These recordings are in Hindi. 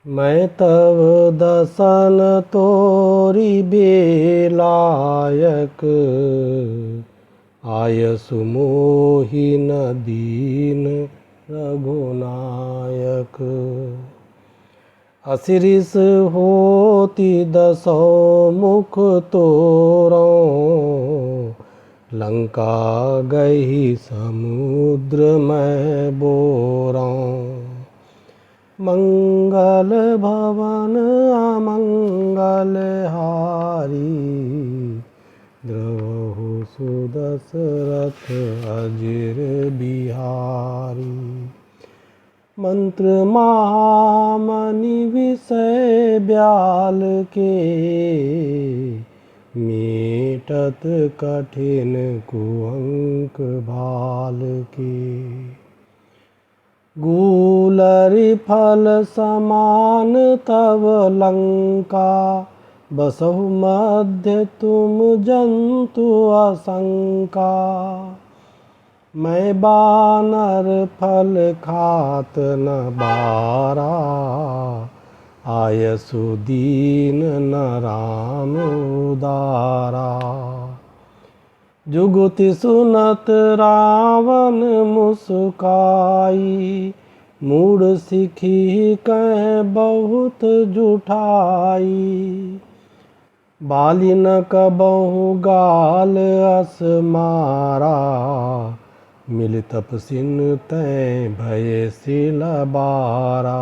मैं तव दसन तोरि बेलायक, आयसु मोहि न दीन रघुनायक। असिरिस होति दसौ मुख तोरौ, लंका गही समुद्र मैं बोरौ। मंगल भवन अमंगल हारी, द्रवहु सुदशरथ अजिर बिहारी। मंत्र महामणि विषय ब्याल के, मेटत कठिन कुअंक भाल के। गूलरि फल समान तव लंका, बसहु मध्य तुम जंतु असंका। मैं बानर फल खात न बारा, आयसु दीन न राम उदारा। जुगुति सुनत रावण मुस्काई, मूढ़ सिखी कह बहुत जुठाई। बालिन कबहु गाल अस मारा, मिल तपसिन तै भय सिल बारा।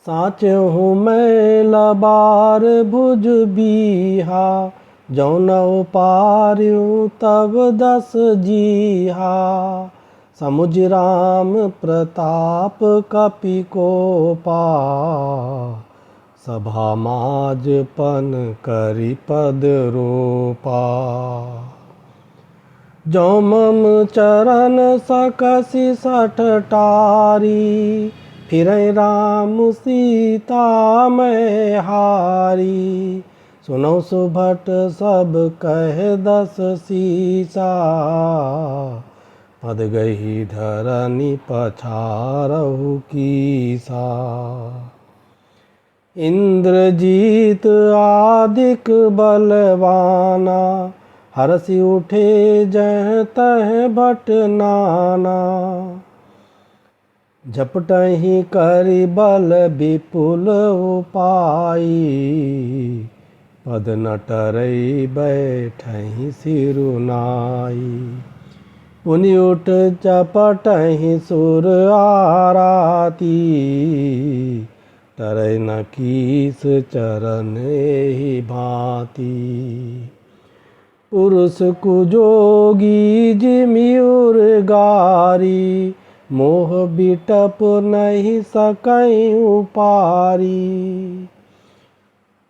साचहु मैं लबार भुज बीहा, जौनौ पार्यु तब दस जीहा। समुझ राम प्रताप कपि कोपा, सभा माज पन करि पद रोपा। जौ मम चरण सकसि सठ टारी, फिरै राम सीता मैं हारी। सुनौ सुभट सब कह दस सीसा, पद गही धरनी पछारहु कीसा। इंद्रजीत आदिक बलवाना, हरषि उठे जह तह भट नाना। झपटहि करि बल विपुल उपाई, पद न टरै बैठहि सिरुनाई। पुनि उठ चपटहि सुर आराती, टरै न कीस चरण एहि भांति। पुरुष कुजोगी जिमिउर गारी, मोह बिटप नहीं सकैं उपारी।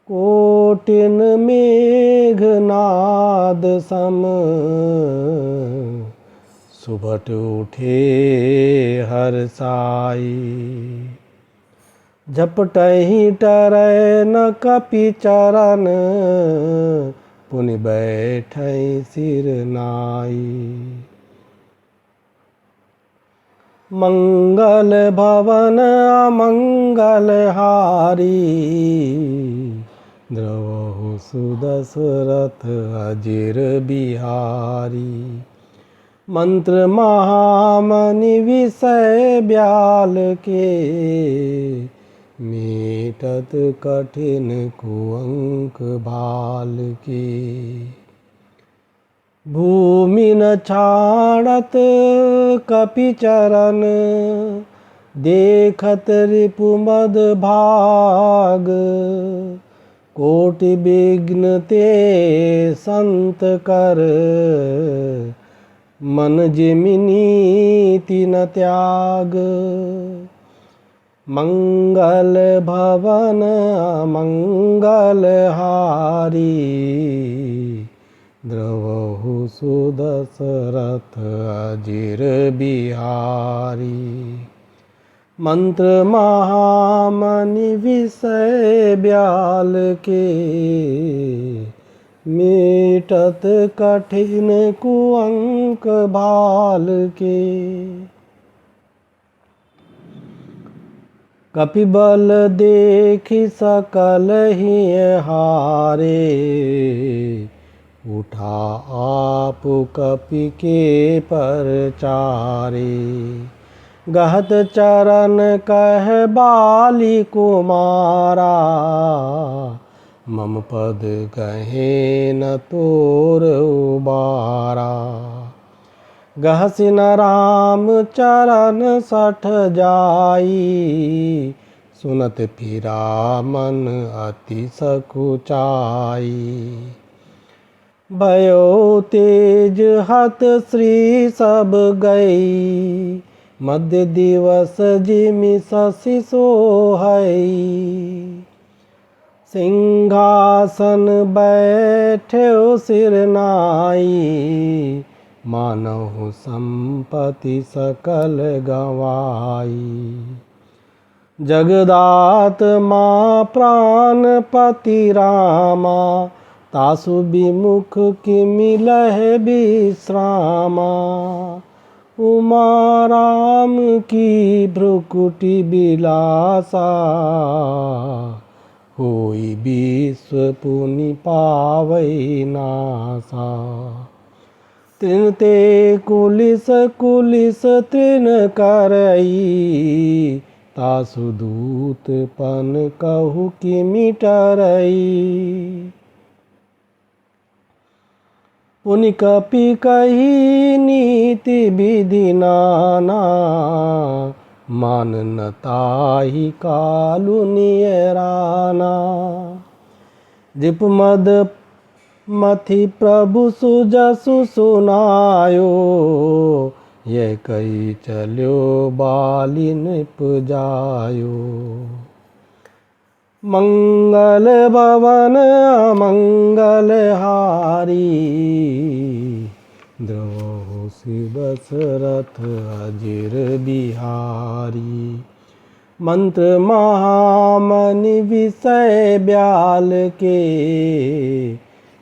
कोटिन मेघनाद सम, सुभट उठे हर्षाई। झपटहि टरै न कपि चरण, पुनि बैठै सिर नाई। मंगल भवन अमंगल हारी, द्रवहु सुदशरथ अजिर बिहारी। मंत्र महामणि विषय ब्याल के, मेटत कठिन कुअंक भाल के। भूमि न छाड़त कपि चरण, देखत रिपु मद भाग। कोटि विघ्न ते संत कर, मन जिमिनी तिन त्याग। मंगल भवन मंगल हारी, द्रवहु सुदशरथ अजिर बिहारी। मंत्र महामणि विषय ब्याल के, मेटत कठिन कुअंक भाल के। कपिबल देखि सकल ही हारे, उठा आप कपि के परचारे। गहत चरण कह बाली कुमारा, मम पद कहे न तोर उबारा। गहसिन राम चरण सठ जाई, सुनत फिरा मन अति सकुचाई। भयो तेज हत श्री सब गई, मध्य दिवस जिमि शशि सोहई। सिंहासन बैठ्यो सिर नाई, मानहु संपत्ति सकल गवाई। जगदात माँ प्राणपति रामा, तासु विमुख किमि लहै विश्रामा। उमा राम की भ्रुकुटि बिलासा, होई विश्व पुनि पावै नासा। तृण ते कुलिस कुलिस तृण करई, तासु दूत पन कहु किमि टरई। पुनि कपि कही नीति विधि नाना, मान न ताहि कालु नियराना। जिप मद मथि प्रभु सुजसु सुनायो, यह कही चल्यो बाली निपजायो। मंगल भवन अमंगल हारी, द्रोहु शिव दशरथ अजिर बिहारी। मंत्र महामनि विषय ब्याल के,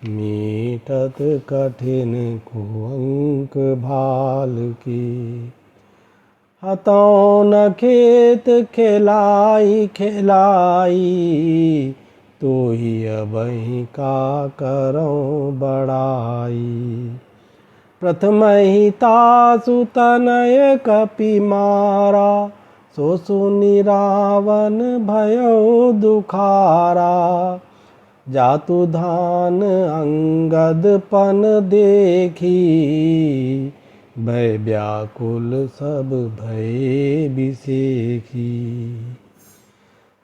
मीटत कठिन कुअंक भाल की। हतौ न खेत खिलाई खिलाई, तोहि अबहि का करौं बड़ाई। प्रथमहि तासु तनय कपि मारा, सो सुनि रावण भयो दुखारा। जातु धान अंगद पन देखी, भय व्याकुल सब भये बिसेखी।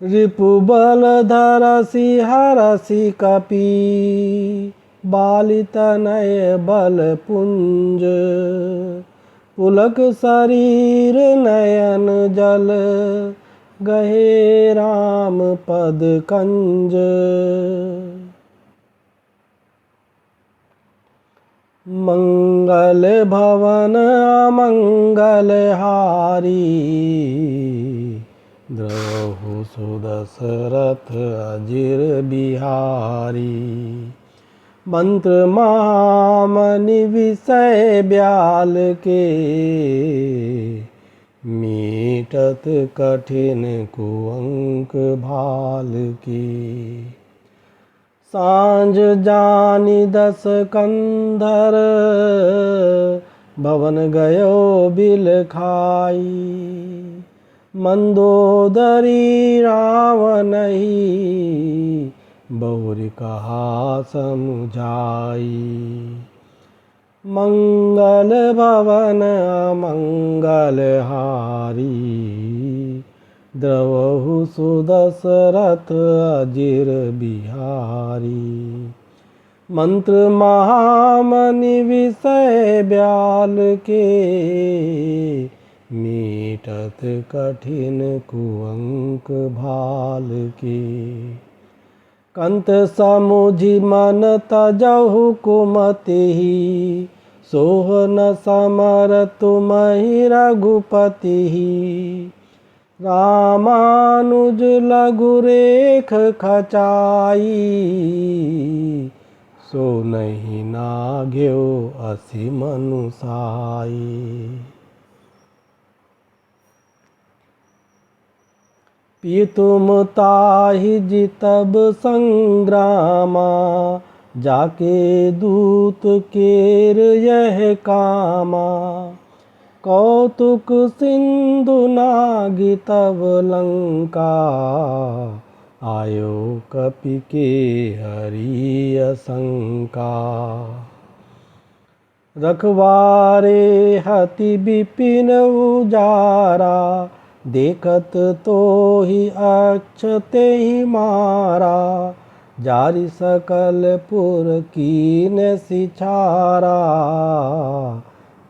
रिपु बल धरसि हरसि कपि, बालि तनय बल पुंज। पुलक शरीर नयन जल, गहे राम पद कंज। मंगल भवन अमंगल हारी, द्रोहु सुदशरथ अजिर बिहारी। मंत्र महामनि विषय ब्याल के, मीटत कठिन कुअंक भाल की। सांझ जानि दस कंधर, भवन गयो बिल खाई। मंदोदरी रावणहि, बहुरि कहा समुझाई। मंगल भवन अमंगल हारी, द्रवहु सुदशरथ अजिर बिहारी। मंत्र महामनि विषय ब्याल के, मीटत कठिन कुअंक भाल के। कंत समुझि मन तजहु कुमतिहि, सोह न समर तुमहि रघुपतिहि। रामानुज लघु रेख खचाई, सो नहीं नाग्यो असी मनुसाई। पिय तुम ताहि जितब संग्रामा, जाके दूत केर यह कामा। कौतुक सिंधु नागि तब लंका, आयो कपि के हरि असंका। रखवारे हति विपिन उजारा, देखत तो ही अक्षते ही मारा। जारि सकल पुर कीन सिछारा,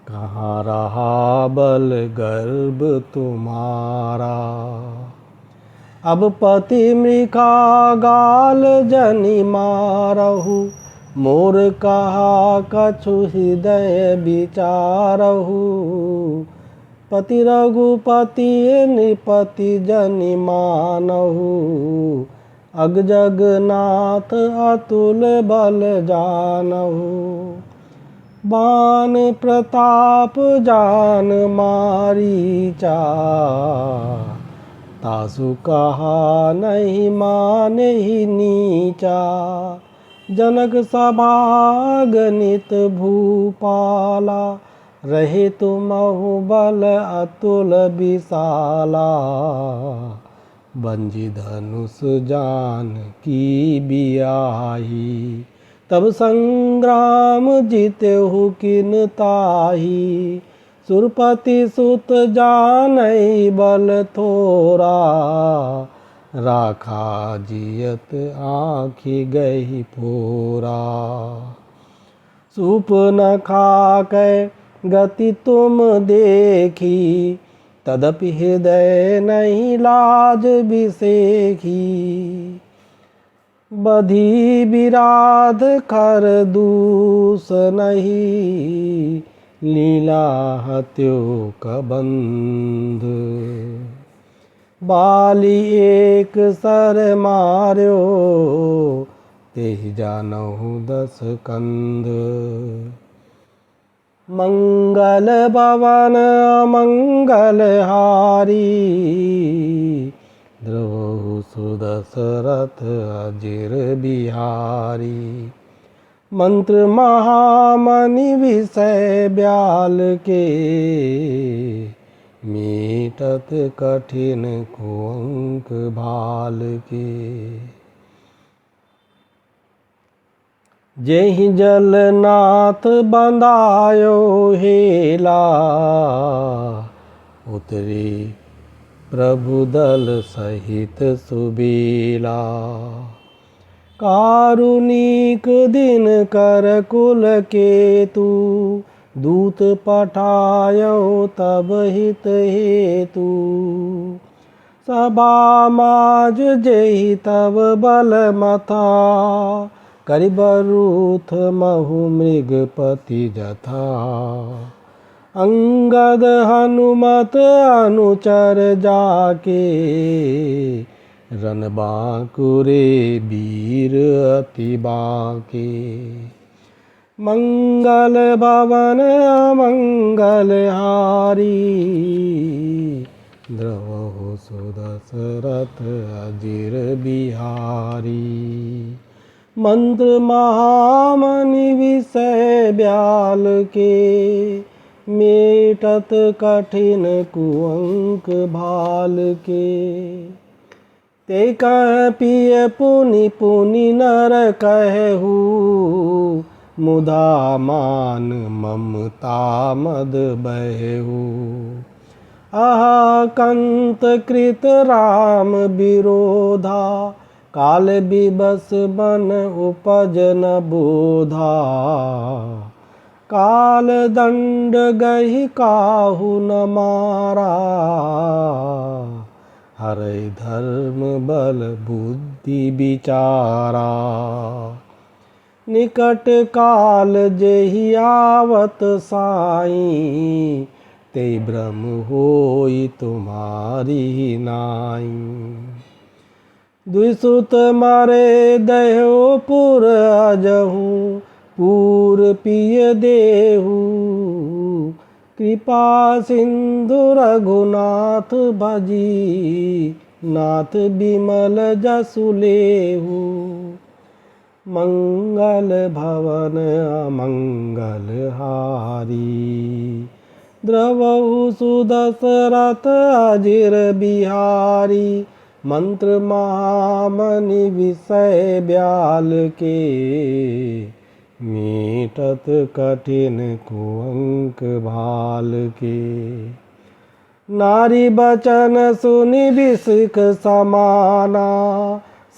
कहाँ रहा बल गर्भ तुम्हारा। अब पति मृखा गाल जनि मारहु, मोर कहा कछु हृदय विचारहु। पति रघुपति नृपति जनि मानहु, अग जगन्नाथ अतुल बल जानहु। बान प्रताप जान मारीचा, तासु कहा नहीं माने ही नीचा। जनक सभा गणित भूपाला, रहे तुमहु बल अतुल विशाला। बंजी धनुष जान की बियाही, तब संग्राम जीतेहु किन ताही। सुरपति सुत जानई बल थोरा, राखा जियत आँखि गही फोरा। सूप न खाकै गति तुम देखी, तदपि हृदय नहीं लाज बिसेखी। बधी विराध कर दूस नहीं, लीला हत्यो कबंध। बाली एक सर मार्यो, तेहि जानहु 10 कंध। मंगल भवन अमंगल हारी, द्रवहु सुदशरथ अजिर बिहारी। मंत्र महामणि विषय ब्याल के, मीटत कठिन कुअंक भाल के। जेहि जलनाथ बंधायो हेला, उतरी प्रभु दल सहित सुबेला। कारुणिक दिन कर कुल केतु, दूत पठायो तब हित हेतु। सभा माज जेहि तब बल मथा, करिबरूथ महु मृगपति जथा। अंगद हनुमत अनुचर जाके, रन बांकुरे वीर अति बाके। मंगल भवन अमंगल हारी, द्रवहु सुदशरथ अजिर बिहारी। मंत्र महामणि विषय ब्याल के, मेटत कठिन कुअंक भाल के। ते कह पिय पुनि पुनि नर कहु, मुधा मान ममता मद बहु। आहा कंत कृत राम विरोधा, काल बिबस बन उपज न बोधा। काल दंड गहि काहू न मारा, हरै धर्म बल बुद्धि विचारा। निकट काल जेहि आवत साई, ते ब्रह्म होई तुम्हारी नाई। द्विसुत मरे दह्यो पुर अजहू, पूर पिय देहु। कृपा सिंधु रघुनाथ भजी, नाथ बिमल जसु लेहु। मंगल भवन अमंगल हारी, द्रवहु सुदशरथ अजिर बिहारी। मंत्र महामणि विषय ब्याल के, मीटत कठिन कुअंक भाल के। नारी बचन सुनि बिसिक समाना,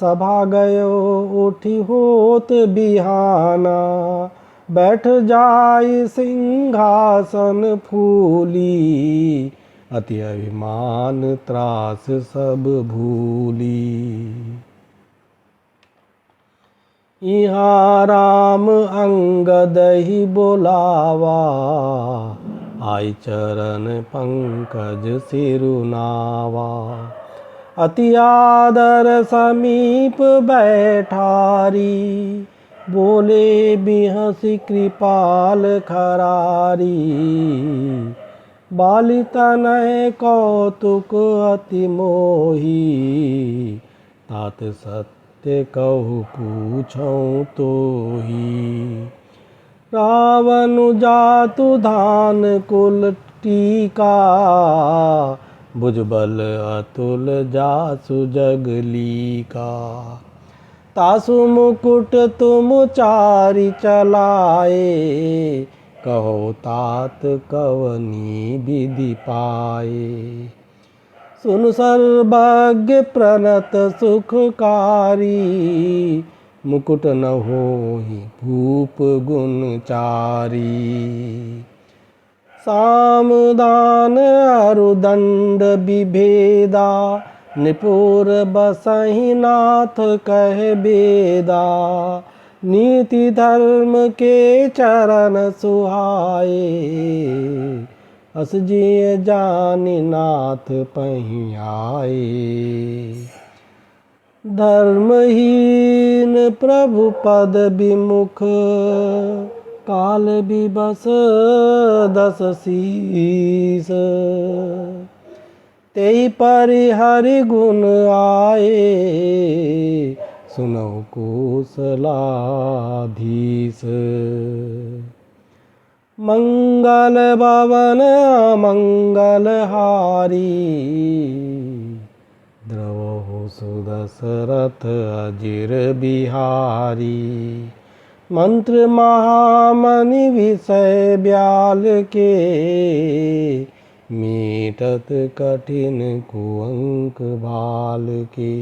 सभा गयो उठी होत बिहाना। बैठ जाई सिंहासन फूली, अति अभिमान त्रास सब भूली। यहाँ राम अंगद ही बोलावा, आई चरण पंकज सिरुनावा। अति आदर समीप बैठारी, बोले बिहसी कृपाल खरारी। बाली तनय कौतुक अति मोही, तात सत्य कहु पूछऊँ तोही। रावण जातु धान कुल टीका, भुजबल अतुल जासु जगली का। तासु मुकुट तुम चारि चलाए, कहो तात कवनी विधि पाए। सुन सर्वज्ञ प्रणत सुखकारी, मुकुट न होहि भूप गुणचारी। साम दान अरु दंड विभेदा, निपुर बसहि नाथ कह बेदा। नीति धर्म के चरण सुहाए, अस जिय जानि नाथ पहि आए। धर्महीन प्रभु पद विमुख, काल विबस दस शीस। तेहि परि हरि गुण आए, सुनौ कौशलाधीश। मंगल भवन मंगल हारी, द्रवहु सुदशरथ अजिर बिहारी। मंत्र महामणि विषय ब्याल के, मीटत कठिन कुअंक भाल के।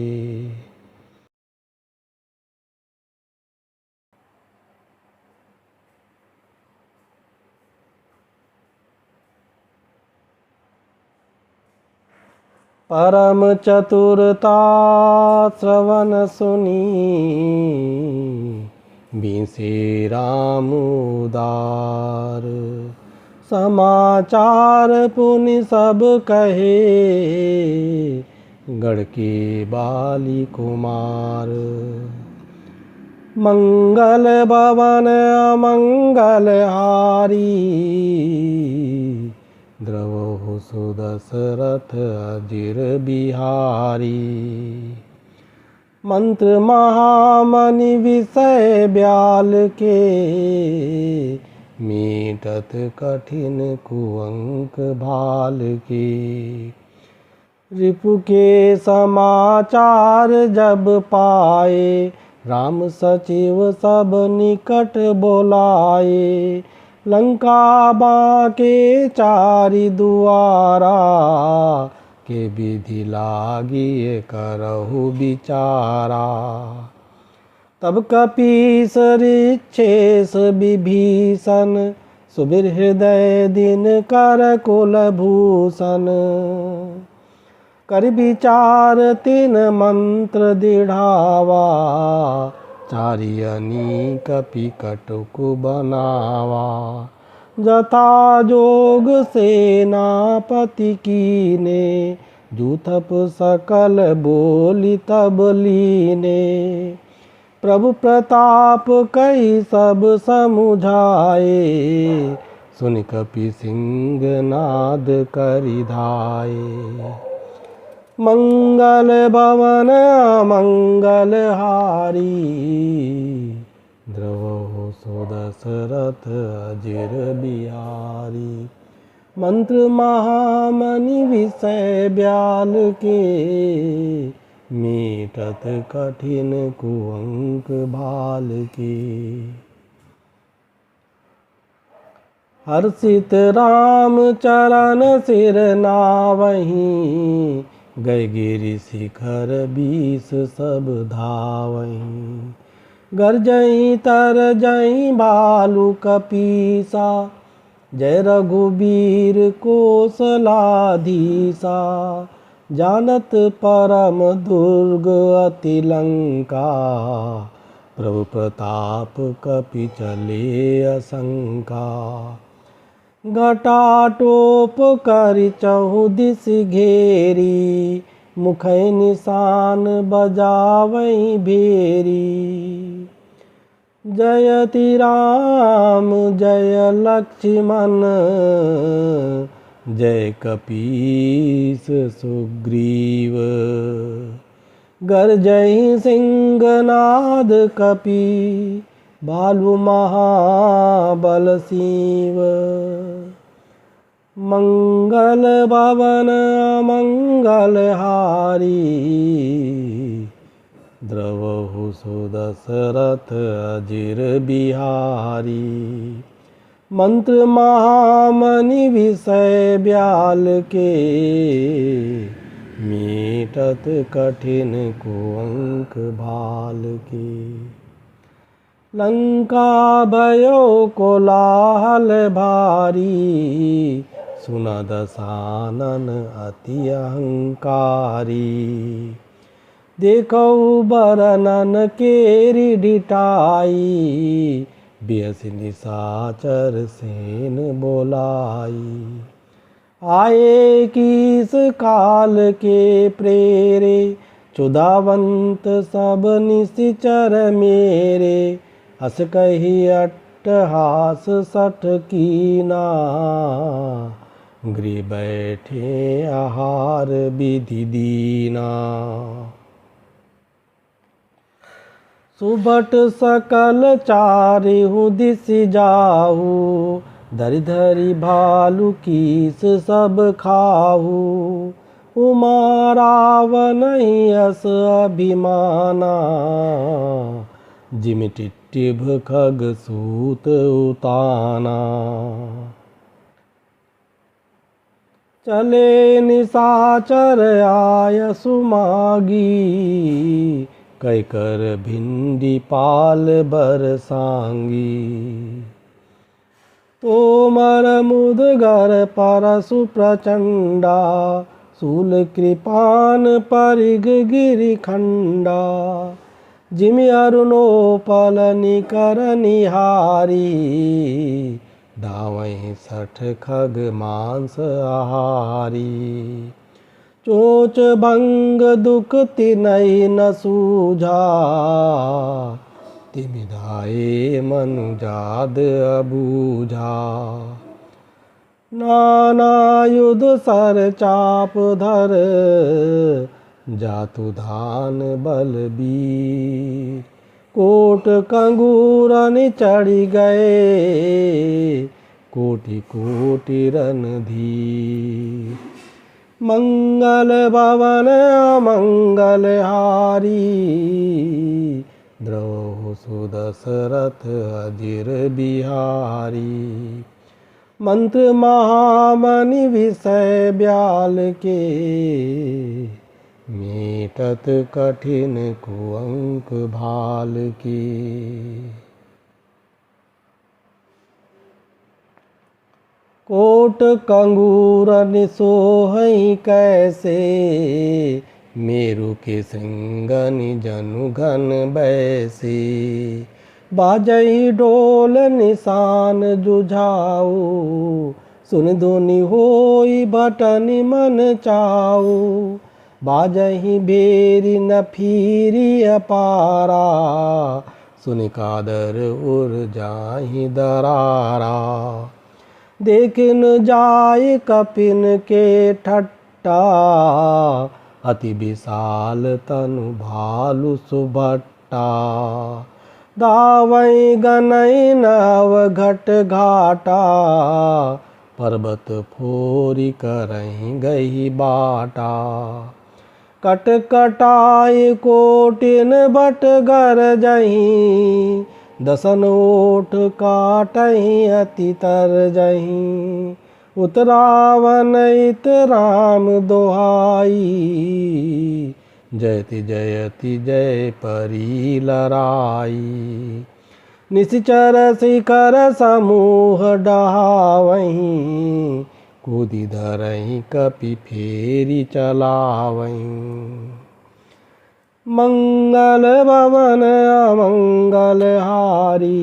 परम चतुरता श्रवण सुनी, बिंसे राम उदार। समाचार पुनि सब कहे, गढ़ के बाली कुमार। मंगल भवन अमंगल हारी, द्रवहु सुदशरथ अजिर बिहारी। मंत्र महामणि विषय ब्याल के, मीटत कठिन कुअंक भाल के। रिपु के समाचार जब पाए, राम सचिव सब निकट बोलाए। लंका बाँके चारि दुआरा, के विधि लागिए करहु विचारा। तब कपीस ऋक्षेश विभीषण, सुबीर हृदय दिन कर कुलभूषण। कर विचार तिन मंत्र दृढ़ावा, चारि अनी कपि कटुक बनावा। जथा जोग सेनापति कीने, जूथप सकल बोली तब लीने। प्रभु प्रताप कहि सब समुझाए, सुनि कपि सिंह नाद करि धाये। मंगल भवन मंगल हारी, द्रवहु सो दशरथ अजिर बिहारी। मंत्र महामणि विषय ब्याल के, मीटत कठिन कुअंक भाल के। हर्षित राम चरण सिर नावहीं, गए गिरि शिखर बीस सब धावहीं। गरजहीं तरजहीं भालु कपीसा, जय रघुबीर कोसलाधीसा। जानत परम दुर्ग अति लंका, प्रभु प्रताप कपि चले असंका। घटाटोप करि चहुदिस घेरी, मुखै निशान बजावै भेरी। जयति राम जय लक्ष्मण, जय कपीस सुग्रीव। गर्जहि सिंहनाद कपि, भालु महाबल सीव। मंगल भवन मंगल हारी, द्रवहु सो दशरथ अजिर बिहारी। मंत्र महामणि विषय ब्याल के, मीटत कठिन कुअंक भाल के। लंका भयो कोलाहल भारी, सुना दशानन अति अहंकारी। देखौ बरनन केरि डिटाई, बियसि निशाचर सेन बोलाई। आए कीस काल के प्रेरे, चुदावंत सब निशिचर मेरे। हस कही अट्टहास सठ कीना, गृह बैठे आहार विधि दीना। सुबट सकल चारिहु दिस जाहू, धरि धरि भालु कीस सब खाहू। उमा रावण यस अभिमाना, जिमि टिट्टिभ खग सूत उताना। चले निशाचर आय सुमागी, कै कर भिंडी पाल बरसांगी। तोमर मुदगर परशु प्रचंडा, शूल कृपान परिग गिरिखंडा। जिमि अरुणोपल निकर निहारी, धावहीं सठ खग मांस आहारी। चोच भंग दुख तिनहि न सूझा, तिमि धाये मनुजाद अबूझा। नाना युध सर चाप धर, जातु धान बलबीर। कोट कंगूरन चढ़ी गए, कोटि कोटि रणधीर। मंगल भवन मंगल हारी, द्रवहु सो दशरथ अजिर बिहारी। मंत्र महामणि विषय ब्याल के, मीटत कठिन कुअंक भाल के। कोट कंगूरन सोहई कैसे, मेरु के सिंगनि जनु घन बैसे। बाजहि ढोल निशान जुझाऊ, सुन धुनि होई भटनि मन चाऊ। बाजहि भेरी न फिरी अपारा, सुनि कादर उर जाहि दरारा। देखिन जाय कपिन के ठट्टा, अति विशाल तनु भालु सुभट्टा। दावई गनई नव घट घाटा, पर्वत फोरी करहीं गई बाटा। कट कटाई कोटिन बट गर जहीं, दसन ओठ काटहीं अति तर जहीं। उतरावन इत राम दोहाई, जयति जयति जय परी लराई। निश्चर शिखर समूह डहावहीं, कूदि धरहीं कपि फेरी चलावहीं। मंगल भवन अमंगल हारी,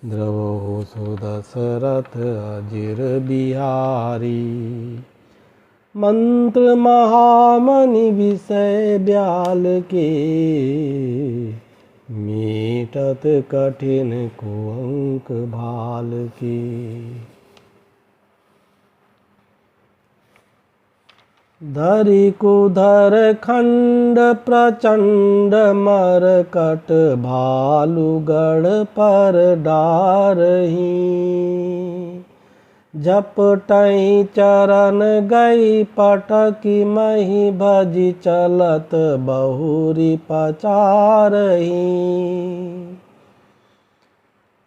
द्रवहु सुदशरथ अजिर बिहारी। मंत्र महामणि विषय ब्याल के, मीटत कठिन कुअंक भाल के। धरि कुधर खंड प्रचंड मरकट, भालुगढ़ पर डारही। झपटई चरण गई पटकी, मही भजी चलत बहुरी पचारही।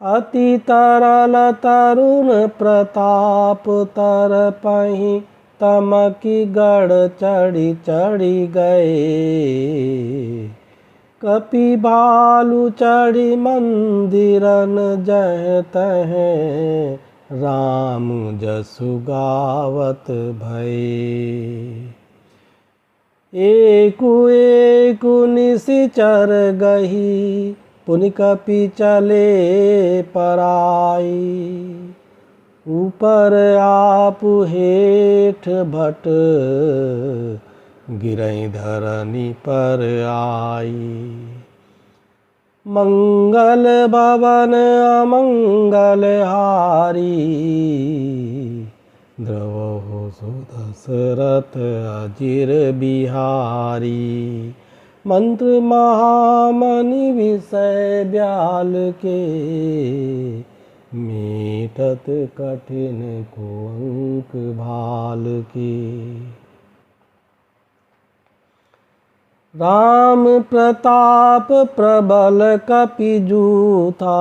अति तरल तरुण प्रताप तरपहीं, तमकी गढ़ चढ़ी चढ़ी गए। कपि भालु चढ़ी मंदिरन, जह तह राम जसु गावत भये। एकु एकु निशिचर गही, पुनि कपि चले पराई। ऊपर आप हेठ भट, गिरई धरनी पर आई। मंगल भवन अमंगल हारी, द्रवहु सुदशरथ अजिर बिहारी। मंत्र महामणि विषय ब्याल के, मीटत कठिन कुअंक भाल के। राम प्रताप प्रबल कपि जूथा,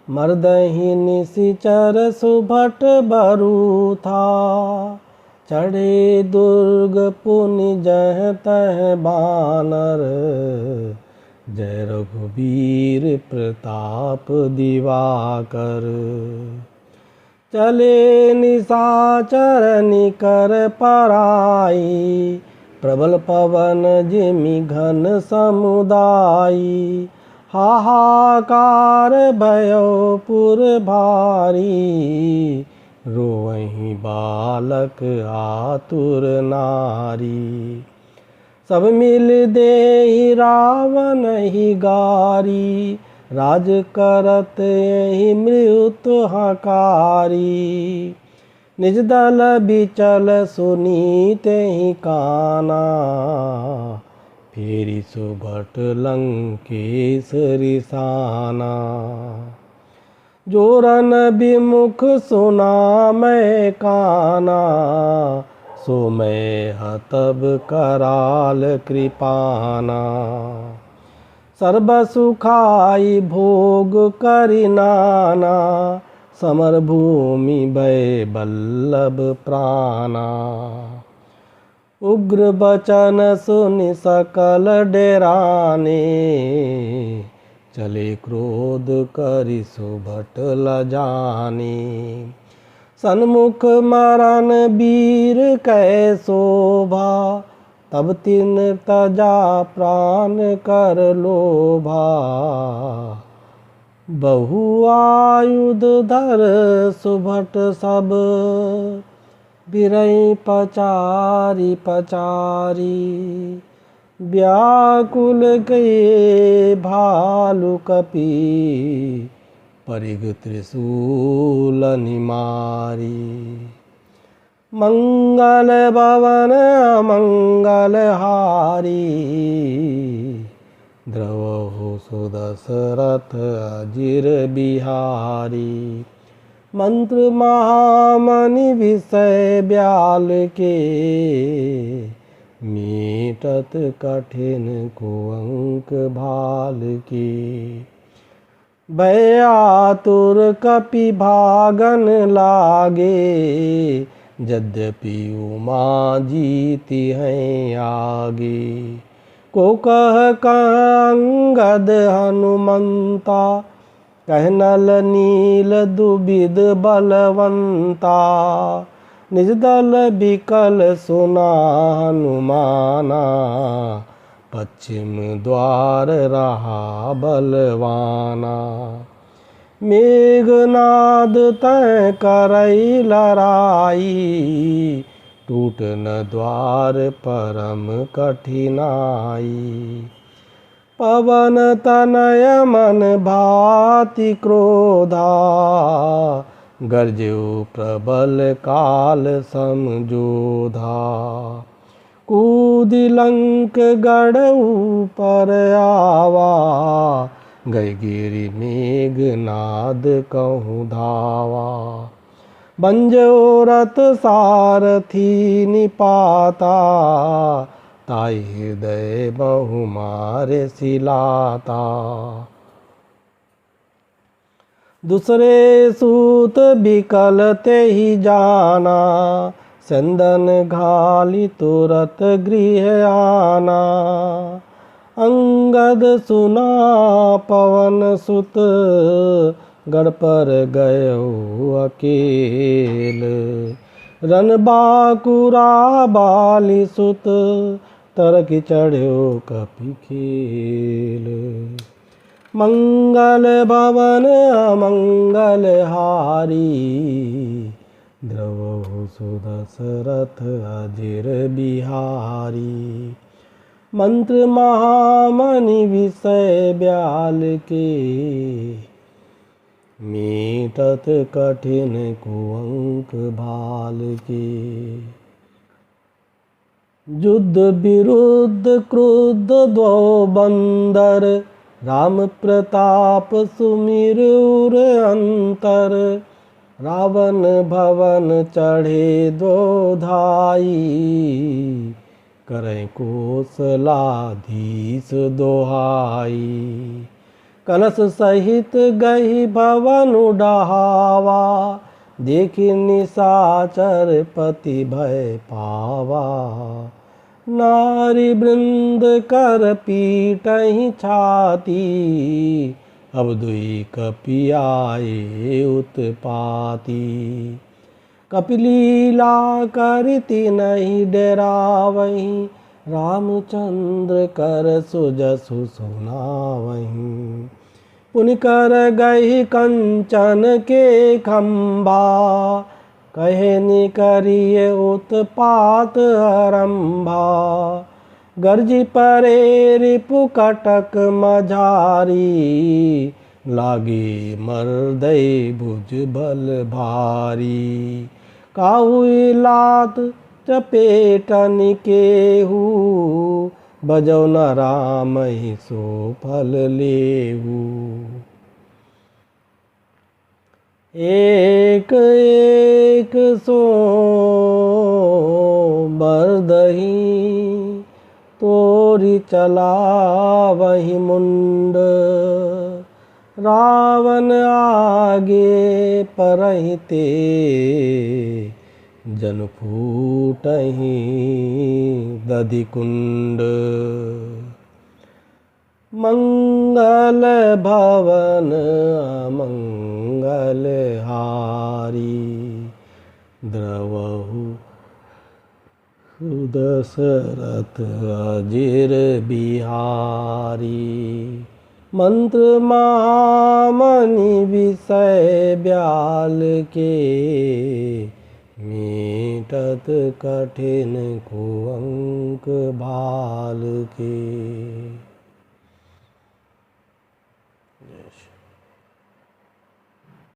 मर्दहि निशिचर सुभट बरूथा। चढ़े दुर्ग पुनि जह तह बानर, जय रघुवीर प्रताप दिवाकर। चले निशाचर निकर पराई, प्रबल पवन जिमि घन समुदायी। हाहाकार भयो पुर भारी, रोवहीं बालक आतुर नारी। सब मिल देहि रावण ही गारी, राज करत यही मृत्यु हकारी। निज दल बिचल सुनी तेहि काना, फेरी सुभट लंकेश रिसाना। जोरन विमुख सुना मैं काना, सो मैं हतब कराल कृपाना। सर्ब सुखाई भोग करि नाना, समर भूमि भय बल्लभ प्राणा। उग्र बचन सुनि सकल डेराने, चले क्रोध करि सुभट लजाने। सन्मुख मरन वीर कै शोभा, तब तिन तजा प्राण कर लोभा। बहु आयुध धर सुभट सब, बिरई पचारी पचारी। व्याकुल गए भालु कपि, परिग त्रिशूल निमारी। मंगल भवन मंगल हारी, द्रवहु सुदशरथ अजिर बिहारी। मंत्र महामणि विषय ब्याल के, मीटत कठिन कुअंक भाल की। भय आतुर कपि भागन लागे, यद्यपि उमा जीती हैं आगे। को कह अंगद हनुमंता, कह नल नील दुबिद बलवंता। निज दल बिकल सुना हनुमाना, पश्चिम द्वार रहा बलवाना। मेघनाद तय करई लड़ाई, टूट न द्वार परम कठिनाई। पवन तनय मन भाति क्रोधा, गर्जऊ प्रबल काल समझोधा। कूदि लंक गढ़ऊ पर आवा, गए गिरि मेघनाद कहूँ धावा। बंजो रथ सारथी निपाता, ताई हृदय बहु मारे सिलाता। दूसरे सूत बिकल ते ही जाना, चंदन घाली तुरत गृह आना। अंगद सुना पवन सुत, गढ़ पर गयो अकेल। रन बाकुरा बाली सुत, तरक चढ़्यो कपि खेल। मंगल भवन अमंगल हारी, द्रवहु सुदशरथ अजिर बिहारी। मंत्र महामणि विषय ब्याल के, मीटत कठिन कुअंक भाल के। युद्ध विरुद्ध क्रुद्ध दो बंदर, राम प्रताप सुमिर उर अंतर। रावण भवन चढ़े दो धाई, करें कोसलाधीश दोहाई। कलश सहित गही भवन डहावा, देखि निशाचर पति भय पावा। नारी वृंद कर पीटहि छाती, अब दुई कपि आए उत्पाती। कपिलीला करती नहीं डरावहीं, रामचंद्र कर सुजसु सुनावहीं। पुनि कर गई कंचन के खंभा, कहे निकरिय उत्पात आरंभा। गर्जी परे रिपु कटक मझारी, लागे मर्दै भुज बल भारी। काहुई लात चपेटन केहू, बजौ न राम ही सो फल लेहू। एक एक सो बरदही, तोरी चला वही मुंड। रावण आगे परहिते, जन फूटहि दधि कुंड। मंगल भवन अमंगल हारी, द्रवहु सुदशरथ अजिर बिहारी। मंत्र महामणि विषय ब्याल के, मीटत कठिन कुअंक भाल के।